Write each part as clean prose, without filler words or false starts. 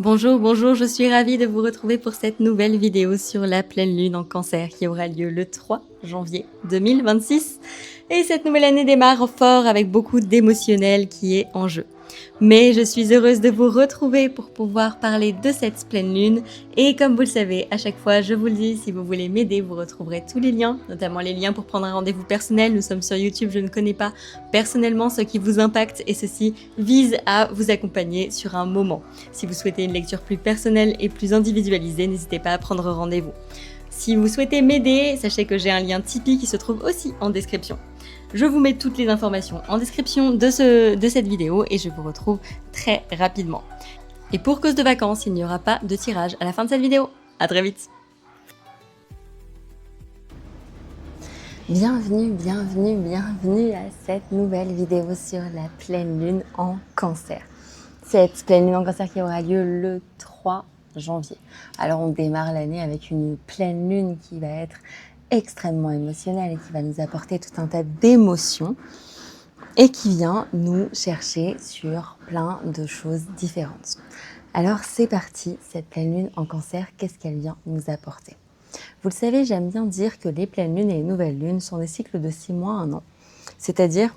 Bonjour, bonjour, je suis ravie de vous retrouver pour cette nouvelle vidéo sur la pleine lune en cancer qui aura lieu le 3 janvier 2026. Et cette nouvelle année démarre fort avec beaucoup d'émotionnel qui est en jeu. Mais je suis heureuse de vous retrouver pour pouvoir parler de cette pleine lune. Et comme vous le savez, à chaque fois, je vous le dis, si vous voulez m'aider, vous retrouverez tous les liens, notamment les liens pour prendre un rendez-vous personnel. Nous sommes sur YouTube, je ne connais pas personnellement ce qui vous impacte et ceci vise à vous accompagner sur un moment. Si vous souhaitez une lecture plus personnelle et plus individualisée, n'hésitez pas à prendre rendez-vous. Si vous souhaitez m'aider, sachez que j'ai un lien Tipeee qui se trouve aussi en description. Je vous mets toutes les informations en description de cette vidéo et je vous retrouve très rapidement. Et pour cause de vacances, il n'y aura pas de tirage à la fin de cette vidéo. À très vite. Bienvenue, bienvenue, bienvenue à cette nouvelle vidéo sur la pleine lune en cancer. Cette pleine lune en cancer qui aura lieu le 3 janvier. Alors on démarre l'année avec une pleine lune qui va être extrêmement émotionnelle et qui va nous apporter tout un tas d'émotions et qui vient nous chercher sur plein de choses différentes. Alors c'est parti, cette pleine lune en cancer, qu'est-ce qu'elle vient nous apporter ? Vous le savez, j'aime bien dire que les pleines lunes et les nouvelles lunes sont des cycles de 6 mois à 1 an. C'est-à-dire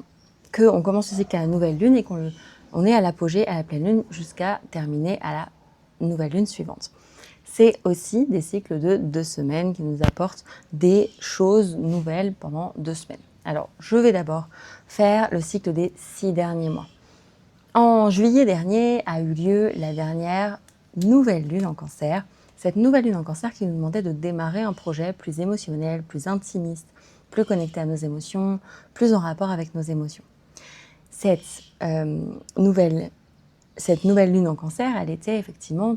qu'on commence le cycle à la nouvelle lune et qu'on est à l'apogée, à la pleine lune, jusqu'à terminer à la nouvelle lune suivante. C'est aussi des cycles de 2 semaines qui nous apportent des choses nouvelles pendant 2 semaines. Alors, je vais d'abord faire le cycle des 6 derniers mois. En juillet dernier a eu lieu la dernière nouvelle lune en cancer. Cette nouvelle lune en cancer qui nous demandait de démarrer un projet plus émotionnel, plus intimiste, plus connecté à nos émotions, plus en rapport avec nos émotions. Cette nouvelle lune en cancer, elle était effectivement,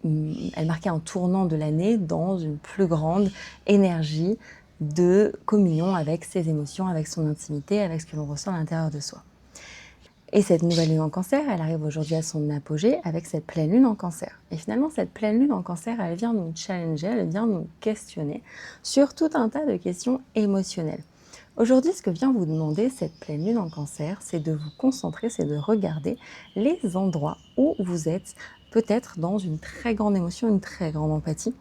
elle marquait un tournant de l'année dans une plus grande énergie de communion avec ses émotions, avec son intimité, avec ce que l'on ressent à l'intérieur de soi. Et cette nouvelle lune en cancer, elle arrive aujourd'hui à son apogée avec cette pleine lune en cancer. Et finalement, cette pleine lune en cancer, elle vient nous challenger, elle vient nous questionner sur tout un tas de questions émotionnelles. Aujourd'hui, ce que vient vous demander cette pleine lune en cancer, c'est de vous concentrer, c'est de regarder les endroits où vous êtes peut-être dans une très grande émotion, une très grande empathie.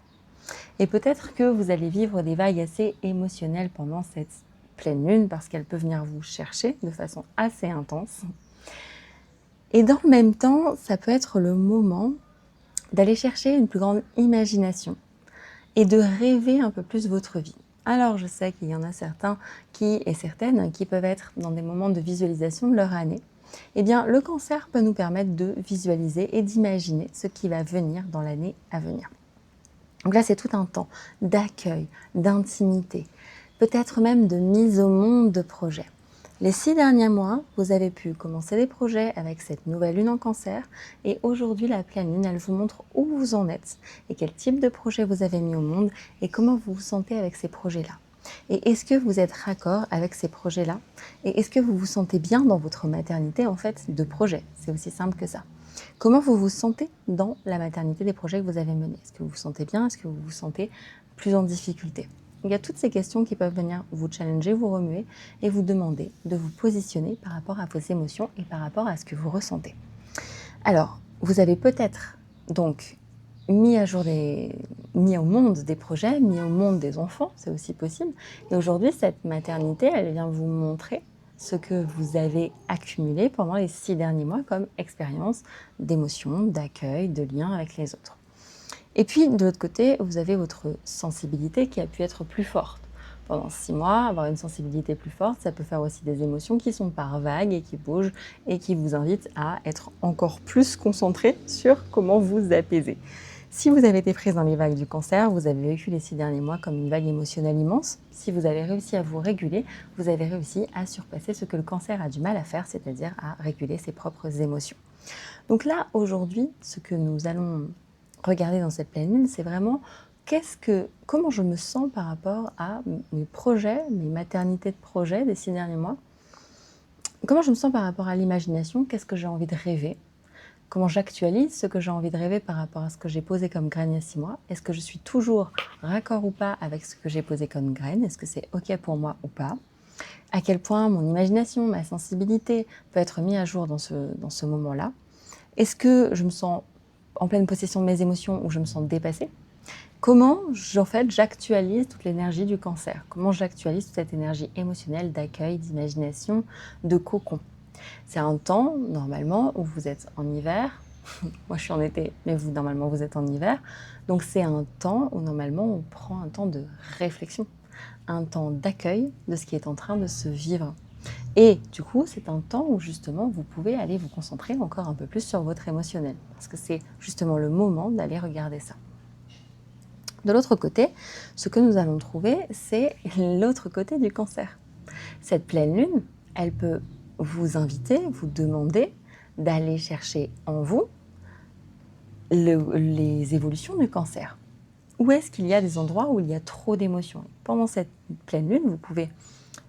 Et peut-être que vous allez vivre des vagues assez émotionnelles pendant cette pleine lune parce qu'elle peut venir vous chercher de façon assez intense. Et dans le même temps, ça peut être le moment d'aller chercher une plus grande imagination et de rêver un peu plus votre vie. Alors je sais qu'il y en a certains et certaines qui peuvent être dans des moments de visualisation de leur année. Eh bien, le cancer peut nous permettre de visualiser et d'imaginer ce qui va venir dans l'année à venir. Donc là, c'est tout un temps d'accueil, d'intimité, peut-être même de mise au monde de projets. Les 6 derniers mois, vous avez pu commencer des projets avec cette nouvelle lune en cancer et aujourd'hui, la pleine lune, elle vous montre où vous en êtes et quel type de projet vous avez mis au monde et comment vous vous sentez avec ces projets-là. Et est-ce que vous êtes raccord avec ces projets-là? Et est-ce que vous vous sentez bien dans votre maternité en fait de projet? C'est aussi simple que ça. Comment vous vous sentez dans la maternité des projets que vous avez menés? Est-ce que vous vous sentez bien? Est-ce que vous vous sentez plus en difficulté? Il y a toutes ces questions qui peuvent venir vous challenger, vous remuer et vous demander de vous positionner par rapport à vos émotions et par rapport à ce que vous ressentez. Alors, vous avez peut-être donc mis au monde des projets, mis au monde des enfants, c'est aussi possible. Et aujourd'hui, cette maternité, elle vient vous montrer ce que vous avez accumulé pendant les 6 derniers mois comme expérience d'émotion, d'accueil, de lien avec les autres. Et puis, de l'autre côté, vous avez votre sensibilité qui a pu être plus forte. Pendant 6 mois, avoir une sensibilité plus forte, ça peut faire aussi des émotions qui sont par vagues et qui bougent et qui vous invitent à être encore plus concentré sur comment vous apaiser. Si vous avez été prise dans les vagues du cancer, vous avez vécu les 6 derniers mois comme une vague émotionnelle immense. Si vous avez réussi à vous réguler, vous avez réussi à surpasser ce que le cancer a du mal à faire, c'est-à-dire à réguler ses propres émotions. Donc là, aujourd'hui, ce que nous allons regarder dans cette pleine lune, c'est vraiment comment je me sens par rapport à mes projets, mes maternités de projets des 6 derniers mois. Comment je me sens par rapport à l'imagination, qu'est-ce que j'ai envie de rêver? Comment j'actualise ce que j'ai envie de rêver par rapport à ce que j'ai posé comme graine il y a 6 mois? Est-ce que je suis toujours raccord ou pas avec ce que j'ai posé comme graine? Est-ce que c'est OK pour moi ou pas? À quel point mon imagination, ma sensibilité peut être mise à jour dans ce moment-là? Est-ce que je me sens en pleine possession de mes émotions où je me sens dépassée. Comment j'actualise toute l'énergie du Cancer? Comment j'actualise toute cette énergie émotionnelle d'accueil, d'imagination, de cocon? C'est un temps, normalement, où vous êtes en hiver. Moi, je suis en été, mais vous, normalement, vous êtes en hiver. Donc, c'est un temps où, normalement, on prend un temps de réflexion, un temps d'accueil de ce qui est en train de se vivre. Et du coup, c'est un temps où, justement, vous pouvez aller vous concentrer encore un peu plus sur votre émotionnel. Parce que c'est justement le moment d'aller regarder ça. De l'autre côté, ce que nous allons trouver, c'est l'autre côté du Cancer. Cette pleine lune, elle peut vous inviter, vous demander d'aller chercher en vous les évolutions du Cancer. Où est-ce qu'il y a des endroits où il y a trop d'émotions? Pendant cette pleine lune, vous pouvez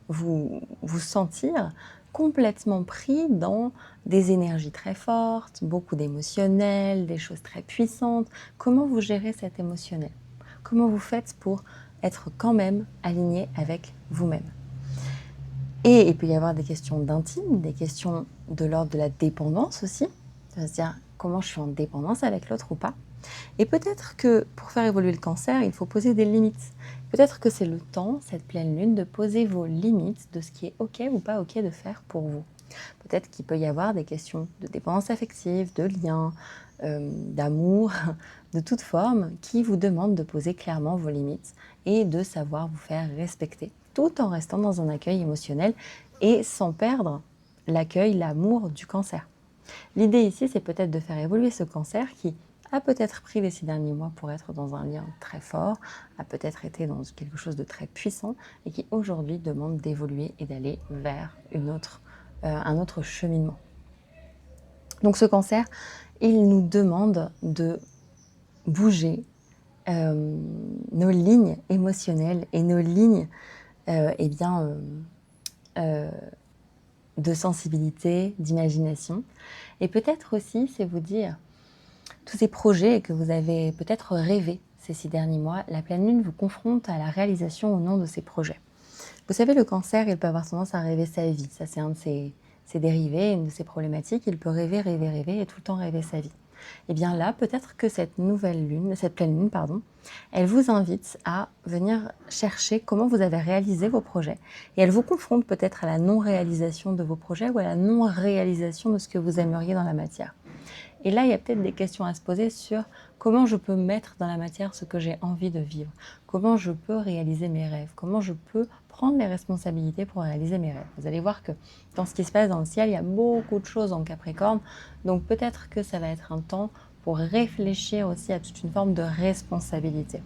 vous sentir complètement pris dans des énergies très fortes, beaucoup d'émotionnel, des choses très puissantes. Comment vous gérez cet émotionnel? Comment vous faites pour être quand même aligné avec vous-même? Et il peut y avoir des questions d'intime, des questions de l'ordre de la dépendance aussi. Ça veut se dire comment je suis en dépendance avec l'autre ou pas. Et peut-être que pour faire évoluer le Cancer, il faut poser des limites. Peut-être que c'est le temps, cette pleine lune, de poser vos limites de ce qui est OK ou pas OK de faire pour vous. Peut-être qu'il peut y avoir des questions de dépendance affective, de lien, d'amour, de toute forme, qui vous demandent de poser clairement vos limites et de savoir vous faire respecter, tout en restant dans un accueil émotionnel et sans perdre l'accueil, l'amour du Cancer. L'idée ici, c'est peut-être de faire évoluer ce Cancer qui a peut-être pris les 6 derniers mois pour être dans un lien très fort, a peut-être été dans quelque chose de très puissant et qui aujourd'hui demande d'évoluer et d'aller vers un autre cheminement. Donc ce Cancer, il nous demande de bouger nos lignes émotionnelles et nos lignes de sensibilité, d'imagination. Et peut-être aussi, c'est vous dire, tous ces projets que vous avez peut-être rêvés ces 6 derniers mois, la pleine lune vous confronte à la réalisation au nom de ces projets. Vous savez, le Cancer, il peut avoir tendance à rêver sa vie. Ça, c'est un de ses dérivés, une de ses problématiques. Il peut rêver et tout le temps rêver sa vie. Et bien là, peut-être que cette pleine lune, elle vous invite à venir chercher comment vous avez réalisé vos projets. Et elle vous confronte peut-être à la non-réalisation de vos projets ou à la non-réalisation de ce que vous aimeriez dans la matière. Et là, il y a peut-être des questions à se poser sur comment je peux mettre dans la matière ce que j'ai envie de vivre, comment je peux réaliser mes rêves, comment je peux prendre les responsabilités pour réaliser mes rêves. Vous allez voir que dans ce qui se passe dans le ciel, il y a beaucoup de choses en Capricorne, donc peut-être que ça va être un temps pour réfléchir aussi à toute une forme de responsabilité.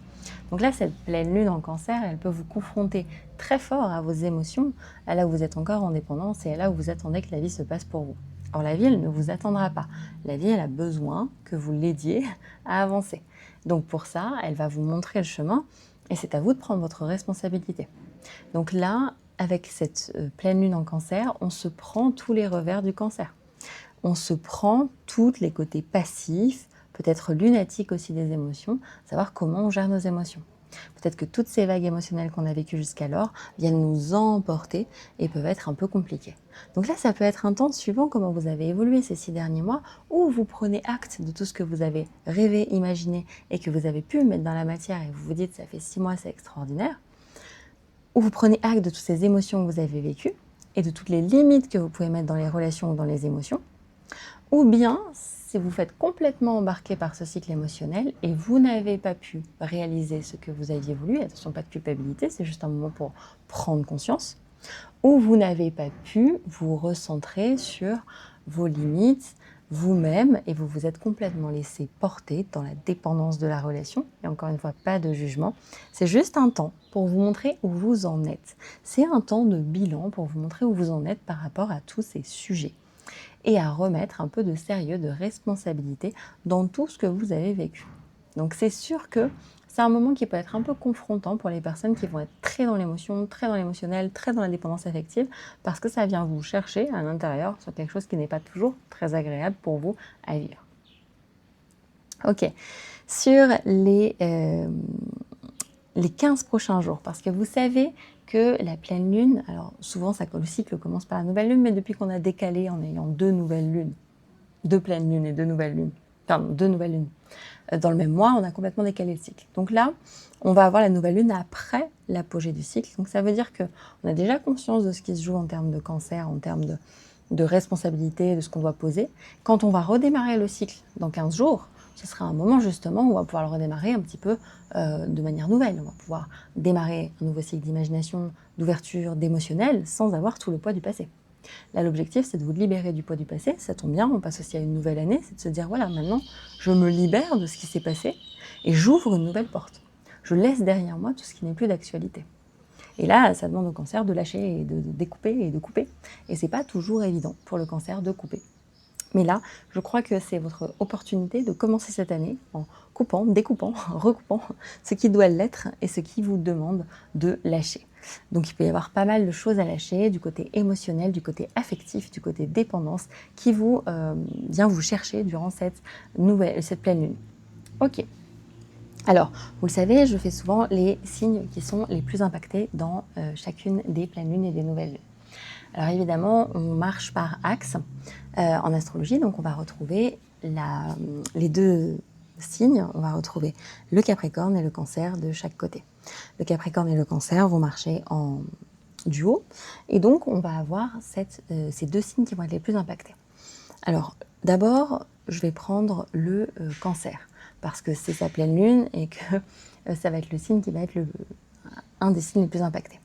Donc là, cette pleine lune en Cancer, elle peut vous confronter très fort à vos émotions, à là où vous êtes encore en dépendance et à là où vous attendez que la vie se passe pour vous. Or, la vie, elle ne vous attendra pas. La vie, elle a besoin que vous l'aidiez à avancer. Donc pour ça, elle va vous montrer le chemin et c'est à vous de prendre votre responsabilité. Donc là, avec cette pleine lune en Cancer, on se prend tous les revers du Cancer. On se prend tous les côtés passifs, peut-être lunatiques aussi des émotions, savoir comment on gère nos émotions. Peut-être que toutes ces vagues émotionnelles qu'on a vécues jusqu'alors viennent nous emporter et peuvent être un peu compliquées. Donc là, ça peut être un temps suivant comment vous avez évolué ces 6 derniers mois, où vous prenez acte de tout ce que vous avez rêvé, imaginé et que vous avez pu mettre dans la matière et vous vous dites ça fait 6 mois, c'est extraordinaire. Où vous prenez acte de toutes ces émotions que vous avez vécues et de toutes les limites que vous pouvez mettre dans les relations ou dans les émotions. Ou bien, si vous faites complètement embarquer par ce cycle émotionnel et vous n'avez pas pu réaliser ce que vous aviez voulu, attention, pas de culpabilité, c'est juste un moment pour prendre conscience, ou vous n'avez pas pu vous recentrer sur vos limites, vous-même, et vous vous êtes complètement laissé porter dans la dépendance de la relation. Et encore une fois, pas de jugement. C'est juste un temps pour vous montrer où vous en êtes. C'est un temps de bilan pour vous montrer où vous en êtes par rapport à tous ces sujets. Et à remettre un peu de sérieux, de responsabilité dans tout ce que vous avez vécu. Donc c'est sûr que c'est un moment qui peut être un peu confrontant pour les personnes qui vont être très dans l'émotion, très dans l'émotionnel, très dans la dépendance affective, parce que ça vient vous chercher à l'intérieur sur quelque chose qui n'est pas toujours très agréable pour vous à vivre. Ok, sur les 15 prochains jours, parce que vous savez que la pleine lune, alors souvent le cycle commence par la nouvelle lune, mais depuis qu'on a décalé en ayant 2 nouvelles lunes, 2 pleines lunes et 2 nouvelles lunes, enfin 2 nouvelles lunes dans le même mois, on a complètement décalé le cycle. Donc là, on va avoir la nouvelle lune après l'apogée du cycle. Donc ça veut dire qu'on a déjà conscience de ce qui se joue en termes de cancer, en termes de responsabilité, de ce qu'on doit poser. Quand on va redémarrer le cycle dans 15 jours, ce sera un moment justement où on va pouvoir le redémarrer un petit peu de manière nouvelle. On va pouvoir démarrer un nouveau cycle d'imagination, d'ouverture, d'émotionnel, sans avoir tout le poids du passé. Là, l'objectif, c'est de vous libérer du poids du passé. Ça tombe bien, on passe aussi à une nouvelle année. C'est de se dire, voilà, maintenant, je me libère de ce qui s'est passé et j'ouvre une nouvelle porte. Je laisse derrière moi tout ce qui n'est plus d'actualité. Et là, ça demande au cancer de lâcher et de découper et de couper. Et c'est pas toujours évident pour le cancer de couper. Mais là, je crois que c'est votre opportunité de commencer cette année en coupant, découpant, recoupant ce qui doit l'être et ce qui vous demande de lâcher. Donc il peut y avoir pas mal de choses à lâcher, du côté émotionnel, du côté affectif, du côté dépendance, qui vient vous chercher durant cette pleine lune. Ok. Alors, vous le savez, je fais souvent les signes qui sont les plus impactés dans chacune des pleines lunes et des nouvelles lunes. Alors évidemment, on marche par axe en astrologie, donc on va retrouver les 2 signes, on va retrouver le Capricorne et le Cancer de chaque côté. Le Capricorne et le Cancer vont marcher en duo, et donc on va avoir ces 2 signes qui vont être les plus impactés. Alors d'abord, je vais prendre le Cancer, parce que c'est sa pleine lune et que ça va être le signe qui va être un des signes les plus impactés.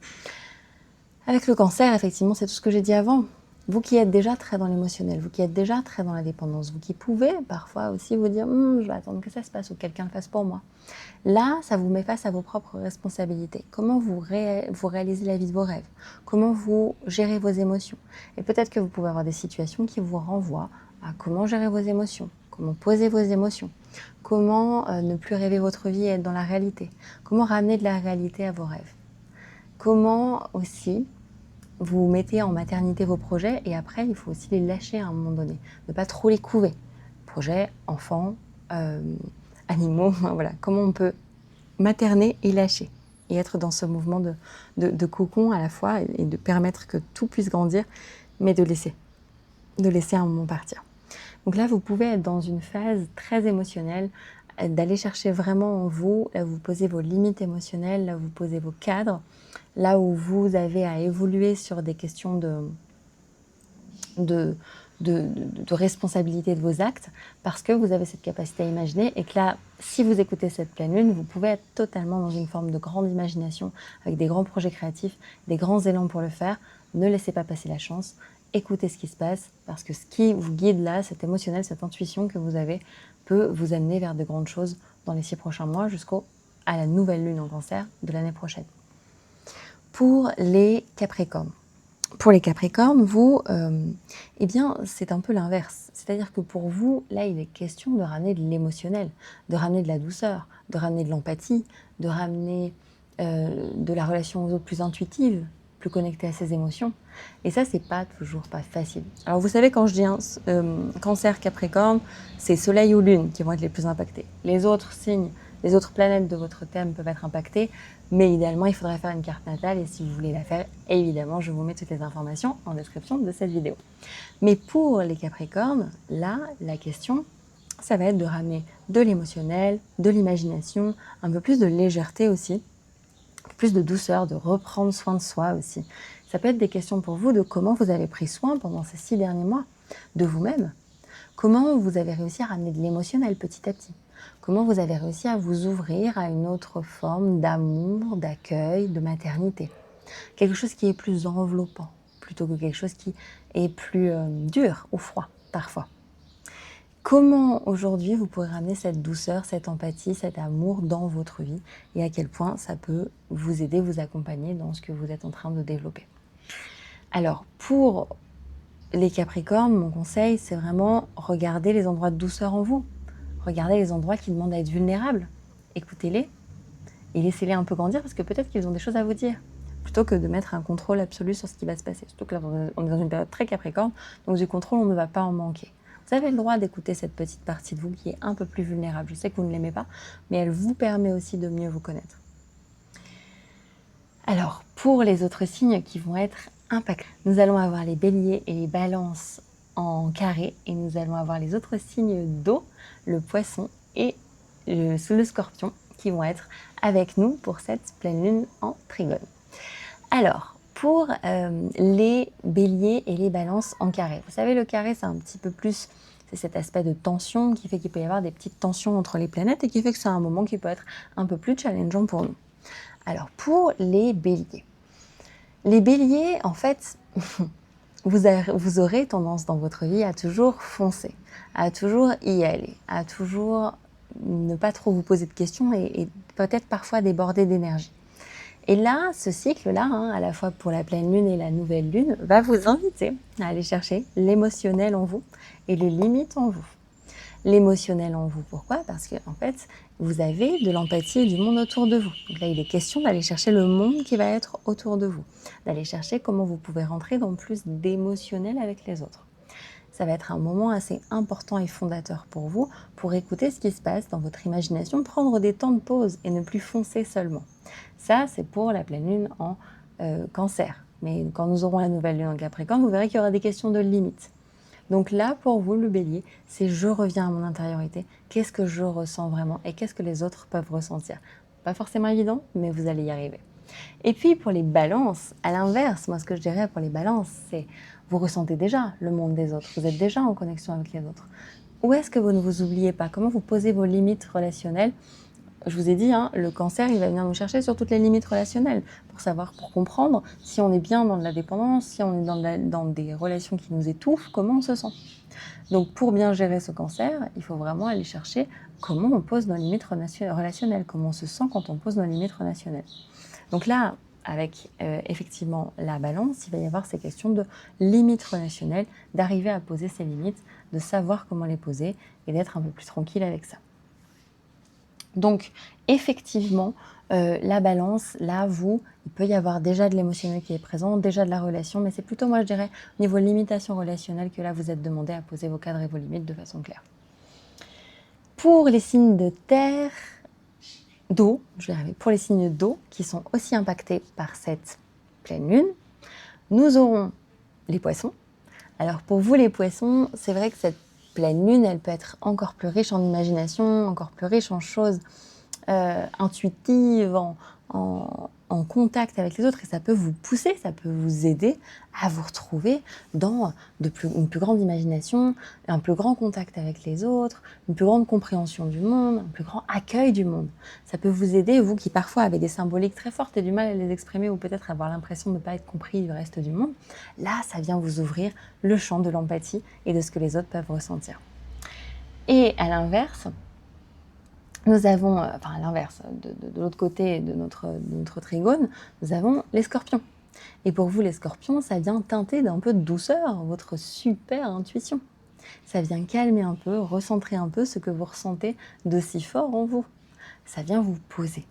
Avec le Cancer, effectivement, c'est tout ce que j'ai dit avant. Vous qui êtes déjà très dans l'émotionnel, vous qui êtes déjà très dans la dépendance, vous qui pouvez parfois aussi vous dire je vais attendre que ça se passe ou que quelqu'un le fasse pour moi. Là, ça vous met face à vos propres responsabilités. Comment vous réalisez la vie de vos rêves? Comment vous gérez vos émotions? Et peut-être que vous pouvez avoir des situations qui vous renvoient à comment gérer vos émotions, comment poser vos émotions, comment ne plus rêver votre vie et être dans la réalité, comment ramener de la réalité à vos rêves. Comment aussi vous mettez en maternité vos projets et après, il faut aussi les lâcher à un moment donné. Ne pas trop les couver. Projets, enfants, animaux, voilà. Comment on peut materner et lâcher et être dans ce mouvement de cocon à la fois et de permettre que tout puisse grandir, mais de laisser un moment partir. Donc là, vous pouvez être dans une phase très émotionnelle, d'aller chercher vraiment en vous, là où vous posez vos limites émotionnelles, là où vous posez vos cadres, là où vous avez à évoluer sur des questions de responsabilité de vos actes, parce que vous avez cette capacité à imaginer et que là, si vous écoutez cette pleine lune, vous pouvez être totalement dans une forme de grande imagination, avec des grands projets créatifs, des grands élans pour le faire. Ne laissez pas passer la chance, écoutez ce qui se passe, parce que ce qui vous guide là, cet émotionnel, cette intuition que vous avez, peut vous amener vers de grandes choses dans les 6 prochains mois, jusqu'à la nouvelle lune en Cancer de l'année prochaine. Pour les Capricornes. Pour les Capricornes, vous, eh bien, c'est un peu l'inverse. C'est-à-dire que pour vous, là, il est question de ramener de l'émotionnel, de ramener de la douceur, de ramener de l'empathie, de ramener de la relation aux autres plus intuitive, plus connectée à ses émotions. Et ça, c'est pas toujours pas facile. Alors, vous savez, quand je dis Cancer, Capricorne, c'est Soleil ou Lune qui vont être les plus impactés. Les autres signes, les autres planètes de votre thème peuvent être impactées, mais idéalement, il faudrait faire une carte natale. Et si vous voulez la faire, évidemment, je vous mets toutes les informations en description de cette vidéo. Mais pour les Capricornes, là, la question, ça va être de ramener de l'émotionnel, de l'imagination, un peu plus de légèreté aussi, plus de douceur, de reprendre soin de soi aussi. Ça peut être des questions pour vous de comment vous avez pris soin pendant ces 6 derniers mois de vous-même. Comment vous avez réussi à ramener de l'émotionnel petit à petit. Comment vous avez réussi à vous ouvrir à une autre forme d'amour, d'accueil, de maternité. Quelque chose qui est plus enveloppant, plutôt que quelque chose qui est plus dur ou froid, parfois. Comment aujourd'hui vous pourrez ramener cette douceur, cette empathie, cet amour dans votre vie et à quel point ça peut vous aider, vous accompagner dans ce que vous êtes en train de développer. Alors, pour les Capricornes, mon conseil, c'est vraiment regarder les endroits de douceur en vous. Regardez les endroits qui demandent à être vulnérables. Écoutez-les et laissez-les un peu grandir parce que peut-être qu'ils ont des choses à vous dire. Plutôt que de mettre un contrôle absolu sur ce qui va se passer. Surtout que là, on est dans une période très Capricorne, donc du contrôle, on ne va pas en manquer. Vous avez le droit d'écouter cette petite partie de vous qui est un peu plus vulnérable. Je sais que vous ne l'aimez pas, mais elle vous permet aussi de mieux vous connaître. Alors, pour les autres signes qui vont être impactés, nous allons avoir les béliers et les balances en carré et nous allons avoir les autres signes d'eau, le poisson et le scorpion qui vont être avec nous pour cette pleine lune en trigone. Alors, pour les béliers et les balances en carré. Vous savez, le carré, c'est un petit peu plus, c'est cet aspect de tension qui fait qu'il peut y avoir des petites tensions entre les planètes et qui fait que c'est un moment qui peut être un peu plus challengeant pour nous. Alors, pour les béliers, en fait, vous aurez tendance dans votre vie à toujours foncer, à toujours y aller, à toujours ne pas trop vous poser de questions et peut-être parfois déborder d'énergie. Et là, ce cycle-là, à la fois pour la pleine lune et la nouvelle lune, va vous inviter à aller chercher l'émotionnel en vous et les limites en vous. L'émotionnel en vous, pourquoi? Parce que en fait, vous avez de l'empathie et du monde autour de vous. Donc là, il est question d'aller chercher le monde qui va être autour de vous, d'aller chercher comment vous pouvez rentrer dans plus d'émotionnel avec les autres. Ça va être un moment assez important et fondateur pour vous, pour écouter ce qui se passe dans votre imagination, prendre des temps de pause et ne plus foncer seulement. Ça, c'est pour la pleine lune en cancer. Mais quand nous aurons la nouvelle lune en capricorne, vous verrez qu'il y aura des questions de limites. Donc là, pour vous, le bélier, c'est je reviens à mon intériorité. Qu'est-ce que je ressens vraiment et qu'est-ce que les autres peuvent ressentir? Pas forcément évident, mais vous allez y arriver. Et puis pour les balances, à l'inverse, moi ce que je dirais pour les balances, c'est vous ressentez déjà le monde des autres, vous êtes déjà en connexion avec les autres. Où est-ce que vous ne vous oubliez pas? Comment vous posez vos limites relationnelles? Je vous ai dit, le cancer, il va venir nous chercher sur toutes les limites relationnelles pour savoir, pour comprendre si on est bien dans de la dépendance, si on est dans des relations qui nous étouffent, comment on se sent. Donc pour bien gérer ce cancer, il faut vraiment aller chercher comment on pose nos limites relationnelles, comment on se sent quand on pose nos limites relationnelles. Donc là, avec effectivement la balance, il va y avoir ces questions de limites relationnelles, d'arriver à poser ses limites, de savoir comment les poser et d'être un peu plus tranquille avec ça. Donc effectivement, la balance, là, il peut y avoir déjà de l'émotionnel qui est présent, déjà de la relation, mais c'est plutôt, moi je dirais, au niveau limitation relationnelle que là vous êtes demandé à poser vos cadres et vos limites de façon claire. Pour les signes de terre, d'eau, je vais arriver, pour les signes d'eau qui sont aussi impactés par cette pleine lune, nous aurons les poissons. Alors pour vous les poissons, c'est vrai que cette pleine lune, elle peut être encore plus riche en imagination, encore plus riche en choses intuitives, en contact avec les autres, et ça peut vous pousser, ça peut vous aider à vous retrouver dans une plus grande imagination, un plus grand contact avec les autres, une plus grande compréhension du monde, un plus grand accueil du monde. Ça peut vous aider, vous qui parfois avez des symboliques très fortes et du mal à les exprimer ou peut-être avoir l'impression de ne pas être compris du reste du monde. Là, ça vient vous ouvrir le champ de l'empathie et de ce que les autres peuvent ressentir. Et à l'inverse, nous avons, à l'inverse, de l'autre côté de notre trigone, nous avons les scorpions. Et pour vous, les scorpions, ça vient teinter d'un peu de douceur, votre super intuition. Ça vient calmer un peu, recentrer un peu ce que vous ressentez de si fort en vous. Ça vient vous poser.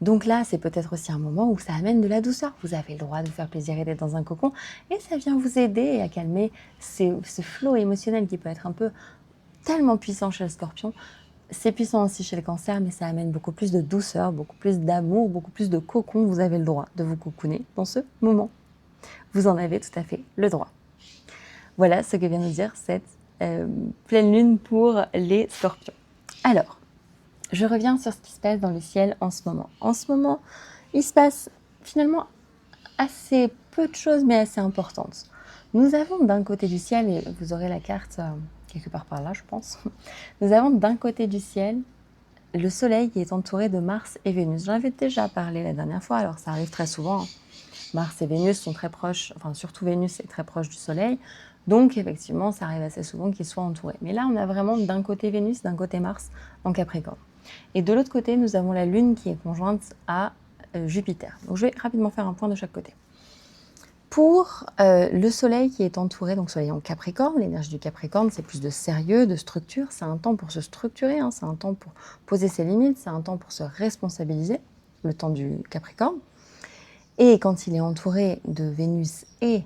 Donc là, c'est peut-être aussi un moment où ça amène de la douceur. Vous avez le droit de vous faire plaisir et d'être dans un cocon. Et ça vient vous aider à calmer ce flot émotionnel qui peut être un peu tellement puissant chez le scorpion. C'est puissant aussi chez le cancer, mais ça amène beaucoup plus de douceur, beaucoup plus d'amour, beaucoup plus de cocon. Vous avez le droit de vous cocooner dans ce moment. Vous en avez tout à fait le droit. Voilà ce que vient nous dire cette pleine lune pour les scorpions. Alors, je reviens sur ce qui se passe dans le ciel en ce moment. En ce moment, il se passe finalement assez peu de choses, mais assez importantes. Nous avons d'un côté du ciel, et vous aurez la carte quelque part par là, je pense. Nous avons d'un côté du ciel le Soleil qui est entouré de Mars et Vénus. J'en avais déjà parlé la dernière fois, alors ça arrive très souvent. Mars et Vénus sont très proches, enfin surtout Vénus est très proche du Soleil, donc effectivement ça arrive assez souvent qu'ils soient entourés. Mais là on a vraiment d'un côté Vénus, d'un côté Mars en Capricorne. Et de l'autre côté nous avons la Lune qui est conjointe à Jupiter. Donc je vais rapidement faire un point de chaque côté. Pour le Soleil qui est entouré, donc Soleil en Capricorne, l'énergie du Capricorne, c'est plus de sérieux, de structure, c'est un temps pour se structurer, c'est un temps pour poser ses limites, c'est un temps pour se responsabiliser, le temps du Capricorne. Et quand il est entouré de Vénus et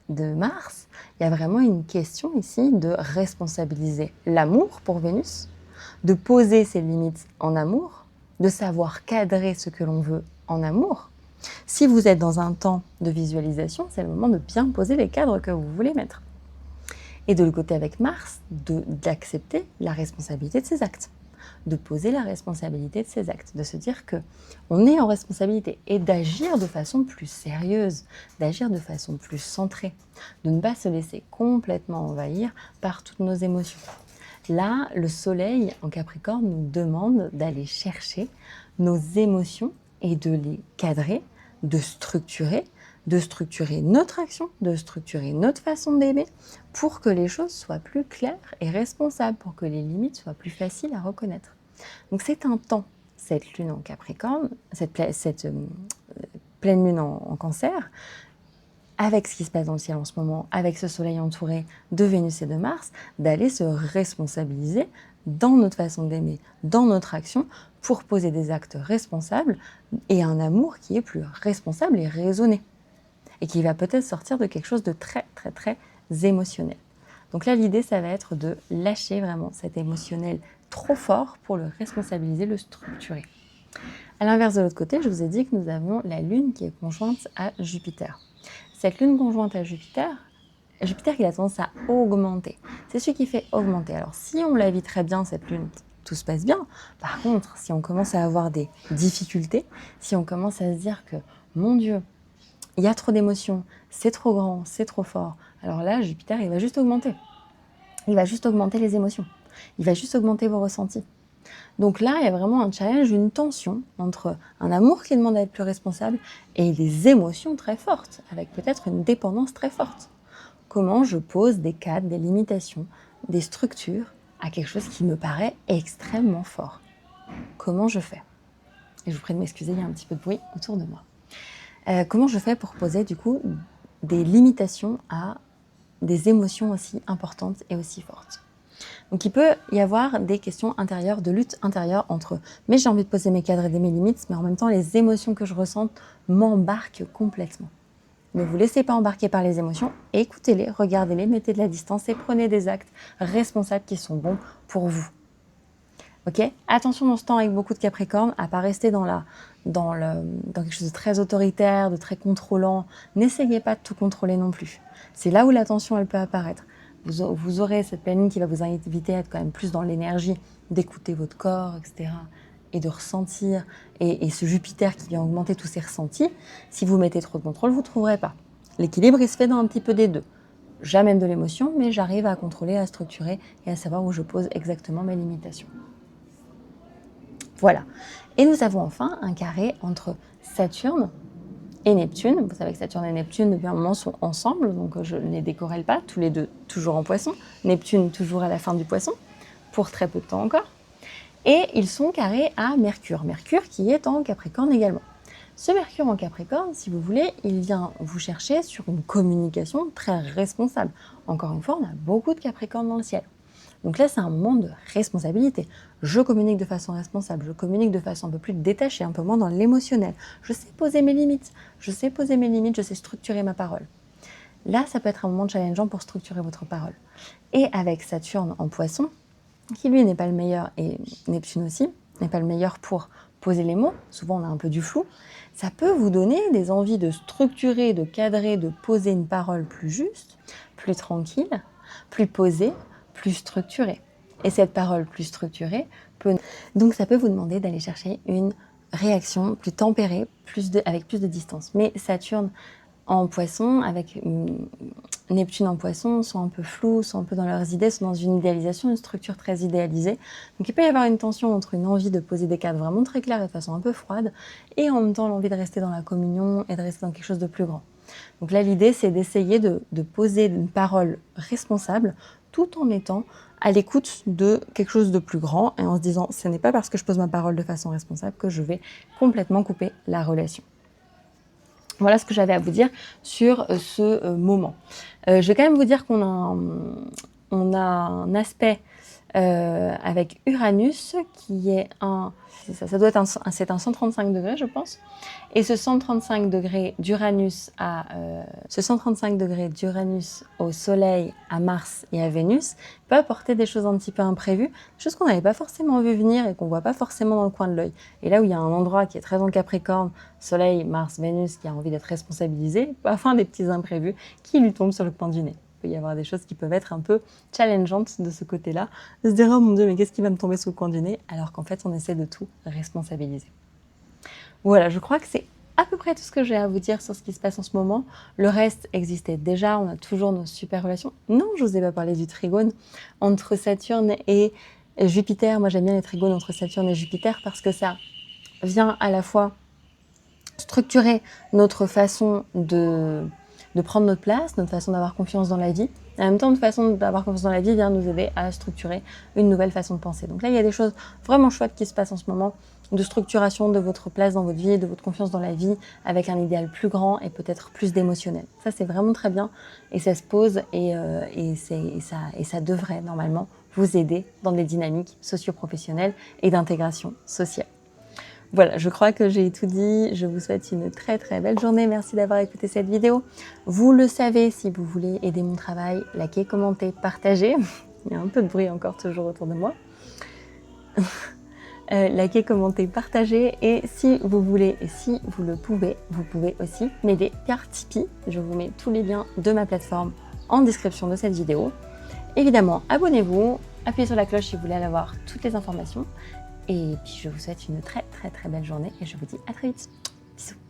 de Mars, il y a vraiment une question ici de responsabiliser l'amour pour Vénus, de poser ses limites en amour, de savoir cadrer ce que l'on veut en amour. Si vous êtes dans un temps de visualisation, c'est le moment de bien poser les cadres que vous voulez mettre. Et de le côté avec Mars, d'accepter la responsabilité de ses actes, de poser la responsabilité de ses actes, de se dire que on est en responsabilité et d'agir de façon plus sérieuse, d'agir de façon plus centrée, de ne pas se laisser complètement envahir par toutes nos émotions. Là, le soleil en Capricorne nous demande d'aller chercher nos émotions et de les cadrer, de structurer notre action, de structurer notre façon d'aimer pour que les choses soient plus claires et responsables, pour que les limites soient plus faciles à reconnaître. Donc c'est un temps, cette lune en Capricorne, cette pleine lune en Cancer, avec ce qui se passe dans le ciel en ce moment, avec ce soleil entouré de Vénus et de Mars, d'aller se responsabiliser dans notre façon d'aimer, dans notre action, pour poser des actes responsables et un amour qui est plus responsable et raisonné. Et qui va peut-être sortir de quelque chose de très, très, très émotionnel. Donc là, l'idée, ça va être de lâcher vraiment cet émotionnel trop fort pour le responsabiliser, le structurer. À l'inverse de l'autre côté, je vous ai dit que nous avons la Lune qui est conjointe à Jupiter. Cette Lune conjointe à Jupiter, il a tendance à augmenter. C'est celui qui fait augmenter. Alors, si on la vit très bien, cette Lune, tout se passe bien. Par contre, si on commence à avoir des difficultés, si on commence à se dire que, mon Dieu, il y a trop d'émotions, c'est trop grand, c'est trop fort, alors là, Jupiter, il va juste augmenter. Il va juste augmenter les émotions. Il va juste augmenter vos ressentis. Donc là, il y a vraiment un challenge, une tension entre un amour qui demande à être plus responsable et des émotions très fortes, avec peut-être une dépendance très forte. Comment je pose des cadres, des limitations, des structures à quelque chose qui me paraît extrêmement fort. Comment je fais? Et je vous prie de m'excuser, il y a un petit peu de bruit autour de moi. Comment je fais pour poser du coup des limitations à des émotions aussi importantes et aussi fortes? Donc il peut y avoir des questions intérieures, de lutte intérieure entre « mais j'ai envie de poser mes cadres et mes limites, mais en même temps les émotions que je ressens m'embarquent complètement ». Ne vous laissez pas embarquer par les émotions, écoutez-les, regardez-les, mettez de la distance et prenez des actes responsables qui sont bons pour vous. Ok? Attention dans ce temps avec beaucoup de Capricorne à ne pas rester dans quelque chose de très autoritaire, de très contrôlant. N'essayez pas de tout contrôler non plus. C'est là où la tension elle peut apparaître. Vous aurez cette pleine lune qui va vous inviter à être quand même plus dans l'énergie, d'écouter votre corps, etc. et de ressentir. Et ce Jupiter qui vient augmenter tous ces ressentis, si vous mettez trop de contrôle, vous ne trouverez pas. L'équilibre, il se fait dans un petit peu des deux. J'amène de l'émotion, mais j'arrive à contrôler, à structurer et à savoir où je pose exactement mes limitations. Voilà. Et nous avons enfin un carré entre Saturne et Neptune. Vous savez que Saturne et Neptune, depuis un moment, sont ensemble, donc je ne les décorrèle pas, tous les deux toujours en Poisson. Neptune toujours à la fin du Poisson, pour très peu de temps encore. Et ils sont carrés à Mercure. Mercure qui est en Capricorne également. Ce Mercure en Capricorne, si vous voulez, il vient vous chercher sur une communication très responsable. Encore une fois, on a beaucoup de Capricorne dans le ciel. Donc là, c'est un moment de responsabilité. Je communique de façon responsable, je communique de façon un peu plus détachée, un peu moins dans l'émotionnel. Je sais poser mes limites, je sais structurer ma parole. Là, ça peut être un moment challengeant pour structurer votre parole. Et avec Saturne en Poisson, qui lui n'est pas le meilleur, et Neptune aussi, n'est pas le meilleur pour poser les mots, souvent on a un peu du flou, ça peut vous donner des envies de structurer, de cadrer, de poser une parole plus juste, plus tranquille, plus posée, plus structurée. Et cette parole plus structurée donc ça peut vous demander d'aller chercher une réaction plus tempérée, avec plus de distance. Mais Saturne en Poisson, avec Neptune en Poisson, sont un peu flous, sont un peu dans leurs idées, sont dans une idéalisation, une structure très idéalisée. Donc il peut y avoir une tension entre une envie de poser des cadres vraiment très clairs et de façon un peu froide, et en même temps l'envie de rester dans la communion et de rester dans quelque chose de plus grand. Donc là, l'idée, c'est d'essayer de poser une parole responsable tout en étant à l'écoute de quelque chose de plus grand et en se disant, ce n'est pas parce que je pose ma parole de façon responsable que je vais complètement couper la relation. Voilà ce que j'avais à vous dire sur ce moment. Je vais quand même vous dire qu'on a un aspect avec Uranus qui est ça doit être c'est un 135 degrés, je pense. Et ce 135 degrés d'Uranus au Soleil, à Mars et à Vénus peut apporter des choses un petit peu imprévues, des choses qu'on n'avait pas forcément vu venir et qu'on voit pas forcément dans le coin de l'œil. Et là où il y a un endroit qui est très en Capricorne, Soleil, Mars, Vénus, qui a envie d'être responsabilisé, parfois des petits imprévus qui lui tombent sur le coin du nez. peut y avoir des choses qui peuvent être un peu challengeantes de ce côté-là, de se dire oh mon Dieu mais qu'est-ce qui va me tomber sous le coin du nez, alors qu'en fait on essaie de tout responsabiliser. Voilà, je crois que c'est à peu près tout ce que j'ai à vous dire sur ce qui se passe en ce moment. Le reste existait déjà, on a toujours nos super relations. Non, je vous ai pas parlé du trigone entre Saturne et Jupiter. Moi j'aime bien les trigones entre Saturne et Jupiter parce que ça vient à la fois structurer notre façon de prendre notre place, notre façon d'avoir confiance dans la vie. En même temps, notre façon d'avoir confiance dans la vie vient nous aider à structurer une nouvelle façon de penser. Donc là, il y a des choses vraiment chouettes qui se passent en ce moment, de structuration de votre place dans votre vie, de votre confiance dans la vie, avec un idéal plus grand et peut-être plus d'émotionnel. Ça, c'est vraiment très bien et ça se pose et ça devrait normalement vous aider dans des dynamiques socio-professionnelles et d'intégration sociale. Voilà, je crois que j'ai tout dit. Je vous souhaite une très très belle journée. Merci d'avoir écouté cette vidéo. Vous le savez, si vous voulez aider mon travail, likez, commentez, partagez. Il y a un peu de bruit encore toujours autour de moi. Likez, commentez, partagez. Et si vous voulez et si vous le pouvez, vous pouvez aussi m'aider par Tipeee. Je vous mets tous les liens de ma plateforme en description de cette vidéo. Évidemment, abonnez-vous, appuyez sur la cloche si vous voulez avoir toutes les informations. Et puis je vous souhaite une très très très belle journée et je vous dis à très vite. Bisous.